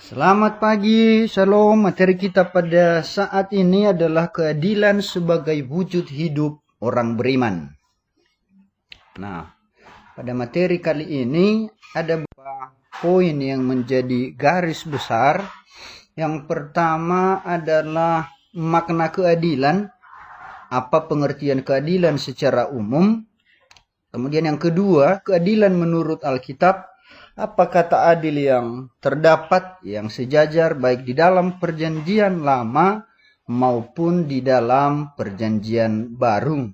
Selamat pagi, Shalom. Materi kita pada saat ini adalah keadilan sebagai wujud hidup orang beriman. Nah, pada materi kali ini ada beberapa poin yang menjadi garis besar. Yang pertama adalah makna keadilan, apa pengertian keadilan secara umum. Kemudian yang kedua, keadilan menurut Alkitab. Apa kata adil yang terdapat yang sejajar baik di dalam perjanjian lama maupun di dalam perjanjian baru.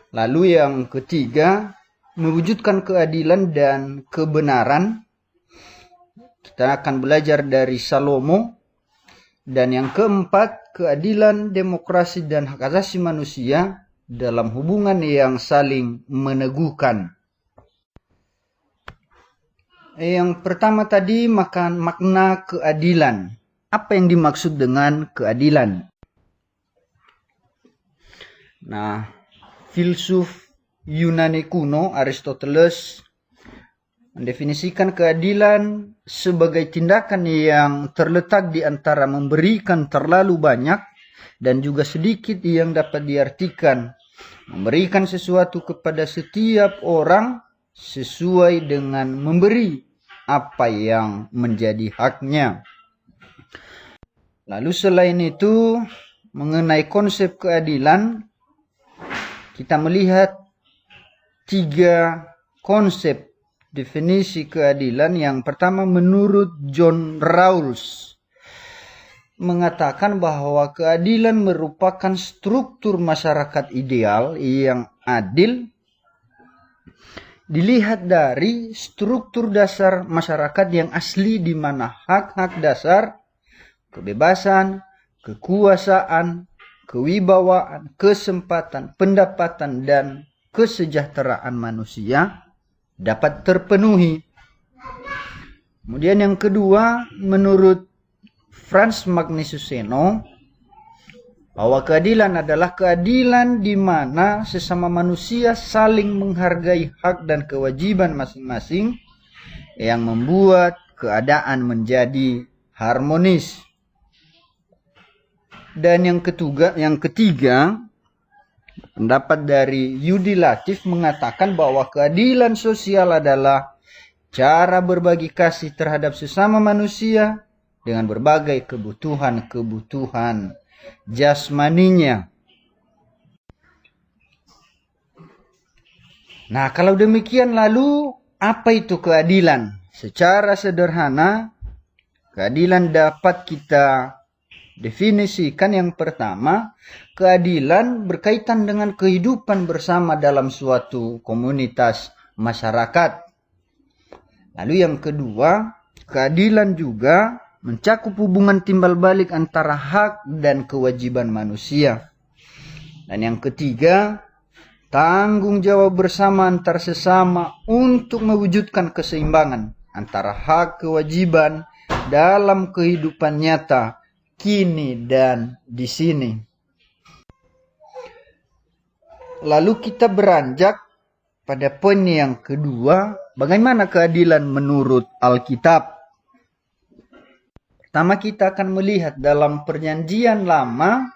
Lalu yang ketiga, mewujudkan keadilan dan kebenaran. Kita akan belajar dari Salomo. Dan yang keempat, keadilan, demokrasi, dan hak asasi manusia dalam hubungan yang saling meneguhkan. Yang pertama tadi makna keadilan. Apa yang dimaksud dengan keadilan? Nah, filsuf Yunani kuno Aristoteles mendefinisikan keadilan sebagai tindakan yang terletak di antara memberikan terlalu banyak dan juga sedikit yang dapat diartikan. Memberikan sesuatu kepada setiap orang sesuai dengan memberi apa yang menjadi haknya. Lalu selain itu, mengenai konsep keadilan, kita melihat 3 konsep definisi keadilan. Yang pertama menurut John Rawls mengatakan bahwa keadilan merupakan struktur masyarakat ideal yang adil dilihat dari struktur dasar masyarakat yang asli di mana hak-hak dasar, kebebasan, kekuasaan, kewibawaan, kesempatan, pendapatan, dan kesejahteraan manusia dapat terpenuhi. Kemudian yang kedua, menurut Franz Magnisuseno, bahwa keadilan adalah keadilan di mana sesama manusia saling menghargai hak dan kewajiban masing-masing yang membuat keadaan menjadi harmonis. Dan yang ketiga, pendapat dari Yudi Latif mengatakan bahwa keadilan sosial adalah cara berbagi kasih terhadap sesama manusia dengan berbagai kebutuhan jasmaninya. Nah, kalau demikian lalu apa itu keadilan? Secara sederhana, keadilan dapat kita definisikan yang pertama, keadilan berkaitan dengan kehidupan bersama dalam suatu komunitas masyarakat. Lalu yang kedua, keadilan juga mencakup hubungan timbal balik antara hak dan kewajiban manusia. Dan yang ketiga, tanggung jawab bersama antar sesama untuk mewujudkan keseimbangan antara hak kewajiban dalam kehidupan nyata kini dan di sini. Lalu kita beranjak pada poin yang kedua, bagaimana keadilan menurut Alkitab? Pertama kita akan melihat dalam perjanjian lama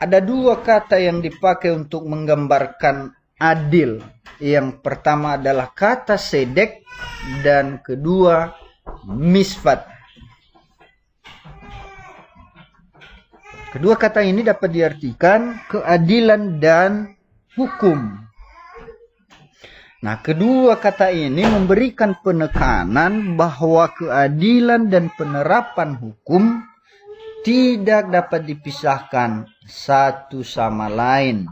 ada 2 kata yang dipakai untuk menggambarkan adil. Yang pertama adalah kata sedek dan kedua misfat. Kedua kata ini dapat diartikan keadilan dan hukum. Nah, kedua kata ini memberikan penekanan bahwa keadilan dan penerapan hukum tidak dapat dipisahkan satu sama lain.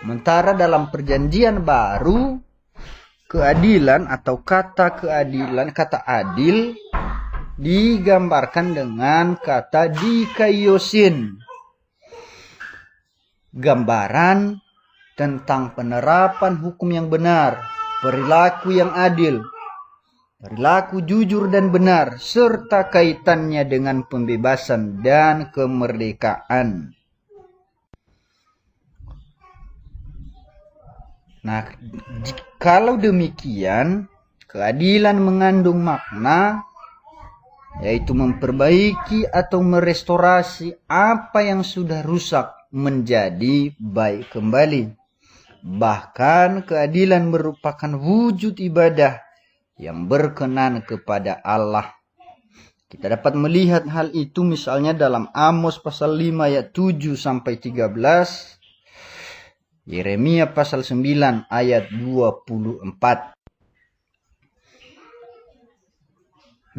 Sementara dalam perjanjian baru, keadilan atau kata keadilan, kata adil, digambarkan dengan kata dikaiosin. Gambaran tentang penerapan hukum yang benar, perilaku yang adil, perilaku jujur dan benar, serta kaitannya dengan pembebasan dan kemerdekaan. Nah, kalau demikian, Keadilan mengandung makna yaitu memperbaiki atau merestorasi apa yang sudah rusak menjadi baik kembali. Bahkan keadilan merupakan wujud ibadah yang berkenan kepada Allah. Kita dapat melihat hal itu misalnya dalam Amos pasal 5 ayat 7 sampai 13, Yeremia pasal 9 ayat 24.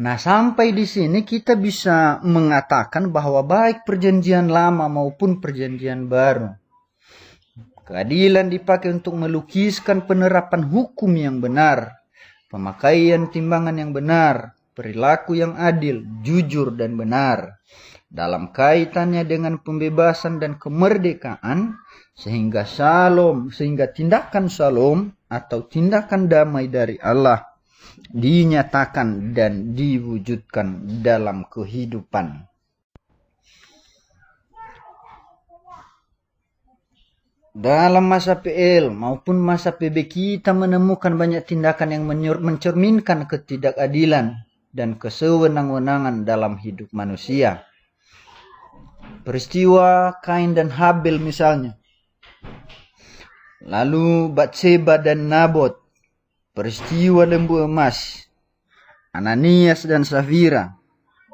Nah, sampai di sini kita bisa mengatakan bahwa baik perjanjian lama maupun perjanjian baru, keadilan dipakai untuk melukiskan penerapan hukum yang benar, pemakaian timbangan yang benar, perilaku yang adil, jujur dan benar dalam kaitannya dengan pembebasan dan kemerdekaan, sehingga tindakan shalom atau tindakan damai dari Allah dinyatakan dan diwujudkan dalam kehidupan. Dalam masa PL maupun masa PB kita menemukan banyak tindakan yang mencerminkan ketidakadilan dan kesewenang-wenangan dalam hidup manusia. Peristiwa Kain dan Habel misalnya. Lalu Batseba dan Nabot. Peristiwa lembu emas, Ananias dan Safira,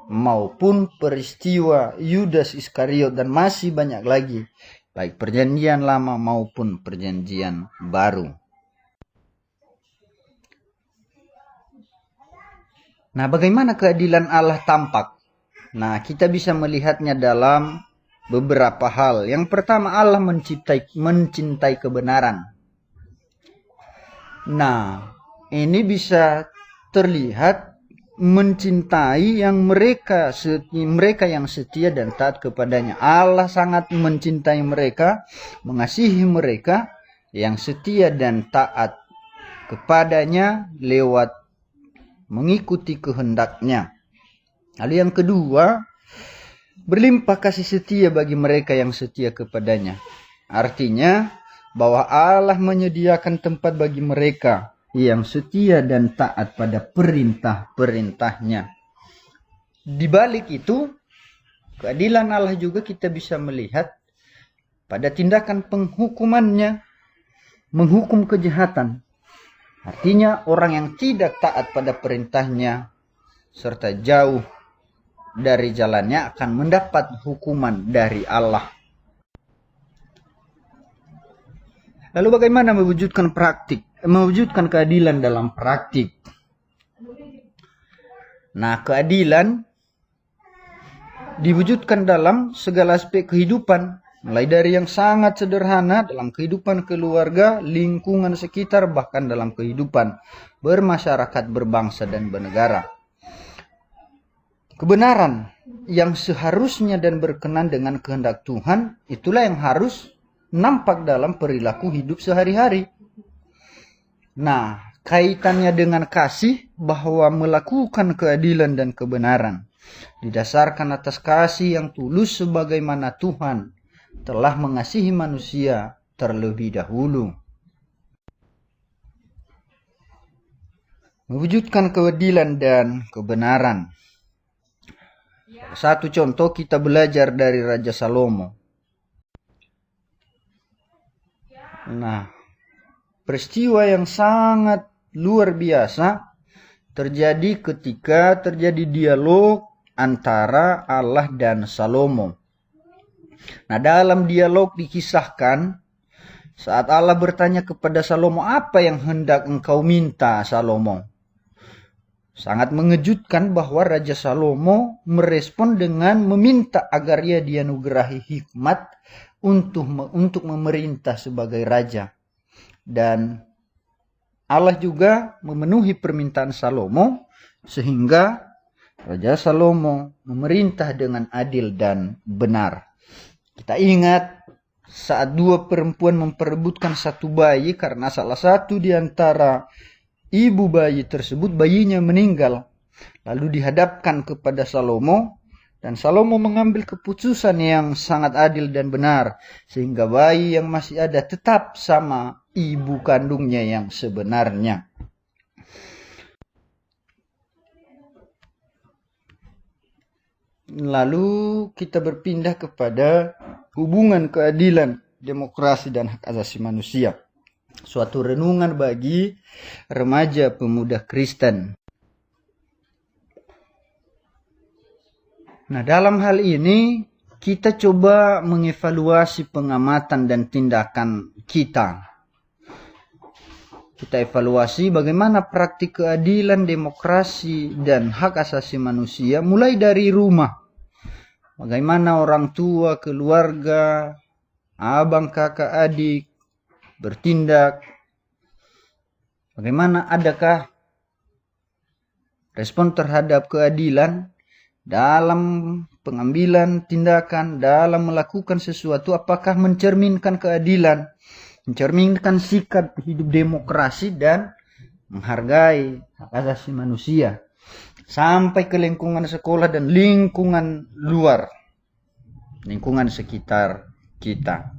maupun peristiwa Yudas Iskariot dan masih banyak lagi, baik perjanjian lama maupun perjanjian baru. Nah, bagaimana keadilan Allah tampak? Nah, kita bisa melihatnya dalam beberapa hal. Yang pertama, Allah mencintai kebenaran. Nah, ini bisa terlihat mencintai yang mereka yang setia dan taat kepadanya. Allah sangat mencintai mereka, mengasihi mereka yang setia dan taat kepadanya lewat mengikuti kehendaknya. Lalu yang kedua, berlimpah kasih setia bagi mereka yang setia kepadanya. Artinya bahwa Allah menyediakan tempat bagi mereka yang setia dan taat pada perintah-perintahnya. Di balik itu, keadilan Allah juga kita bisa melihat pada tindakan penghukumannya, menghukum kejahatan. Artinya orang yang tidak taat pada perintahnya serta jauh dari jalannya akan mendapat hukuman dari Allah. Lalu bagaimana mewujudkan keadilan dalam praktik? Nah, keadilan diwujudkan dalam segala aspek kehidupan, mulai dari yang sangat sederhana dalam kehidupan keluarga, lingkungan sekitar, bahkan dalam kehidupan bermasyarakat, berbangsa, dan bernegara. Kebenaran yang seharusnya dan berkenan dengan kehendak Tuhan, itulah yang harus nampak dalam perilaku hidup sehari-hari. Nah, kaitannya dengan kasih, bahwa melakukan keadilan dan kebenaran didasarkan atas kasih yang tulus sebagaimana Tuhan telah mengasihi manusia terlebih dahulu. Mewujudkan keadilan dan kebenaran. Satu contoh kita belajar dari Raja Salomo. Nah, peristiwa yang sangat luar biasa terjadi ketika terjadi dialog antara Allah dan Salomo. Nah, dalam dialog dikisahkan saat Allah bertanya kepada Salomo, "Apa yang hendak engkau minta, Salomo?" Sangat mengejutkan bahwa Raja Salomo merespon dengan meminta agar ia dianugerahi hikmat untuk memerintah sebagai raja. Dan Allah juga memenuhi permintaan Salomo sehingga Raja Salomo memerintah dengan adil dan benar. Kita ingat saat dua perempuan memperebutkan satu bayi karena salah satu di antara ibu bayi tersebut bayinya meninggal. Lalu dihadapkan kepada Salomo. Dan Salomo mengambil keputusan yang sangat adil dan benar, sehingga bayi yang masih ada tetap sama ibu kandungnya yang sebenarnya. Lalu kita berpindah kepada hubungan keadilan, demokrasi, dan hak asasi manusia. Suatu renungan bagi remaja pemuda Kristen. Nah, dalam hal ini kita coba mengevaluasi pengamatan dan tindakan kita. Kita evaluasi bagaimana praktik keadilan, demokrasi, dan hak asasi manusia mulai dari rumah. Bagaimana orang tua, keluarga, abang, kakak, adik bertindak. Bagaimana adakah respon terhadap keadilan dalam pengambilan tindakan, dalam melakukan sesuatu, apakah mencerminkan keadilan, mencerminkan sikap hidup demokrasi dan menghargai hak asasi manusia, sampai ke lingkungan sekolah dan lingkungan luar, lingkungan sekitar kita.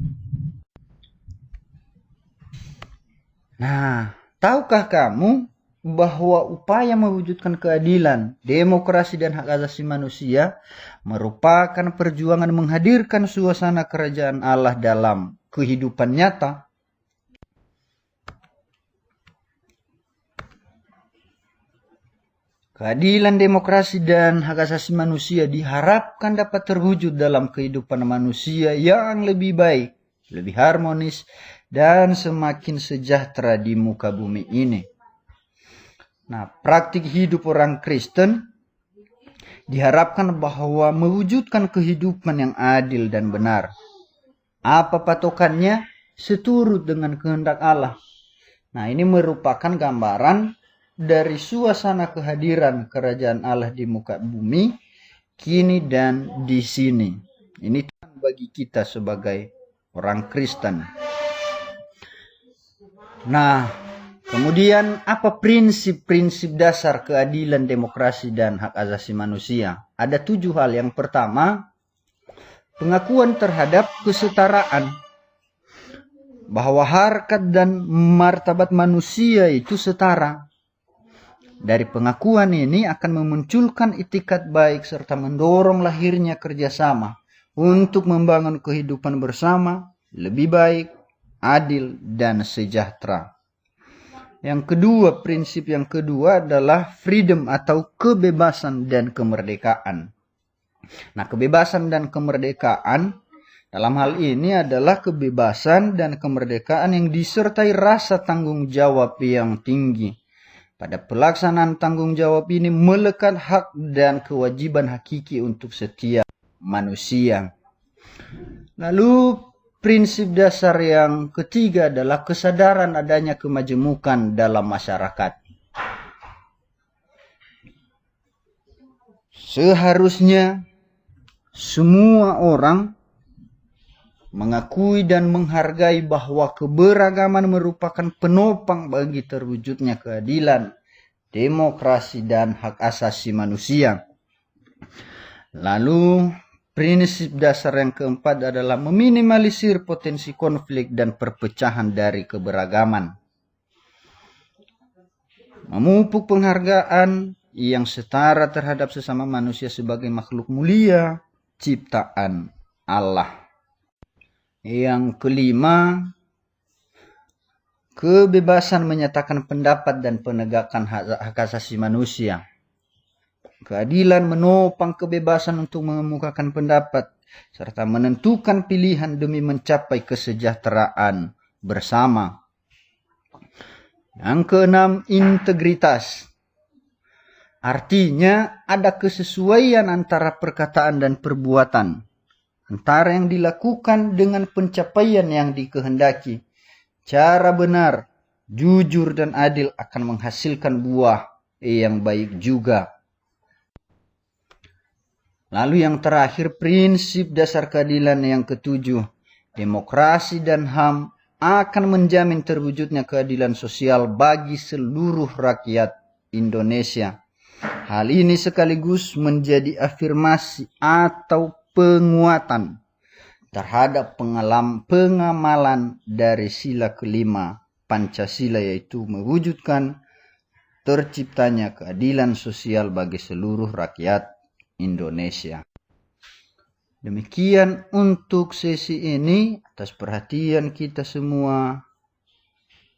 Nah, tahukah kamu bahwa upaya mewujudkan keadilan, demokrasi, dan hak asasi manusia merupakan perjuangan menghadirkan suasana kerajaan Allah dalam kehidupan nyata? Keadilan, demokrasi, dan hak asasi manusia diharapkan dapat terwujud dalam kehidupan manusia yang lebih baik, lebih harmonis, dan semakin sejahtera di muka bumi ini. Nah, praktik hidup orang Kristen diharapkan bahwa mewujudkan kehidupan yang adil dan benar. Apa patokannya? Seturut dengan kehendak Allah. Nah, ini merupakan gambaran dari suasana kehadiran kerajaan Allah di muka bumi, kini dan di sini. Ini bagi kita sebagai orang Kristen. Nah, kemudian apa prinsip-prinsip dasar keadilan, demokrasi, dan hak asasi manusia? Ada 7 hal. Yang pertama, pengakuan terhadap kesetaraan. Bahwa harkat dan martabat manusia itu setara. Dari pengakuan ini akan memunculkan itikat baik serta mendorong lahirnya kerjasama untuk membangun kehidupan bersama lebih baik, adil, dan sejahtera. Yang kedua, prinsip yang kedua adalah freedom atau kebebasan dan kemerdekaan. Nah, kebebasan dan kemerdekaan dalam hal ini adalah kebebasan dan kemerdekaan yang disertai rasa tanggung jawab yang tinggi. Pada pelaksanaan tanggung jawab ini melekat hak dan kewajiban hakiki untuk setiap manusia. Lalu prinsip dasar yang ketiga adalah kesadaran adanya kemajemukan dalam masyarakat. Seharusnya semua orang mengakui dan menghargai bahwa keberagaman merupakan penopang bagi terwujudnya keadilan, demokrasi, dan hak asasi manusia. Lalu prinsip dasar yang keempat adalah meminimalisir potensi konflik dan perpecahan dari keberagaman. Memupuk penghargaan yang setara terhadap sesama manusia sebagai makhluk mulia, ciptaan Allah. Yang kelima, kebebasan menyatakan pendapat dan penegakan hak asasi manusia. Keadilan menopang kebebasan untuk mengemukakan pendapat serta menentukan pilihan demi mencapai kesejahteraan bersama. Yang keenam, integritas. Artinya ada kesesuaian antara perkataan dan perbuatan, antara yang dilakukan dengan pencapaian yang dikehendaki. Cara benar, jujur, dan adil akan menghasilkan buah yang baik juga. Lalu yang terakhir, prinsip dasar keadilan yang ketujuh, demokrasi dan HAM akan menjamin terwujudnya keadilan sosial bagi seluruh rakyat Indonesia. Hal ini sekaligus menjadi afirmasi atau penguatan terhadap pengamalan dari sila kelima Pancasila, yaitu mewujudkan terciptanya keadilan sosial bagi seluruh rakyat Indonesia. Demikian untuk sesi ini, atas perhatian kita semua.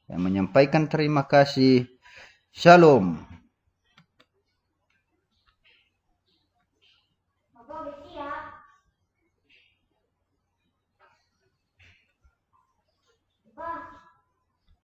Yang menyampaikan terima kasih. Shalom.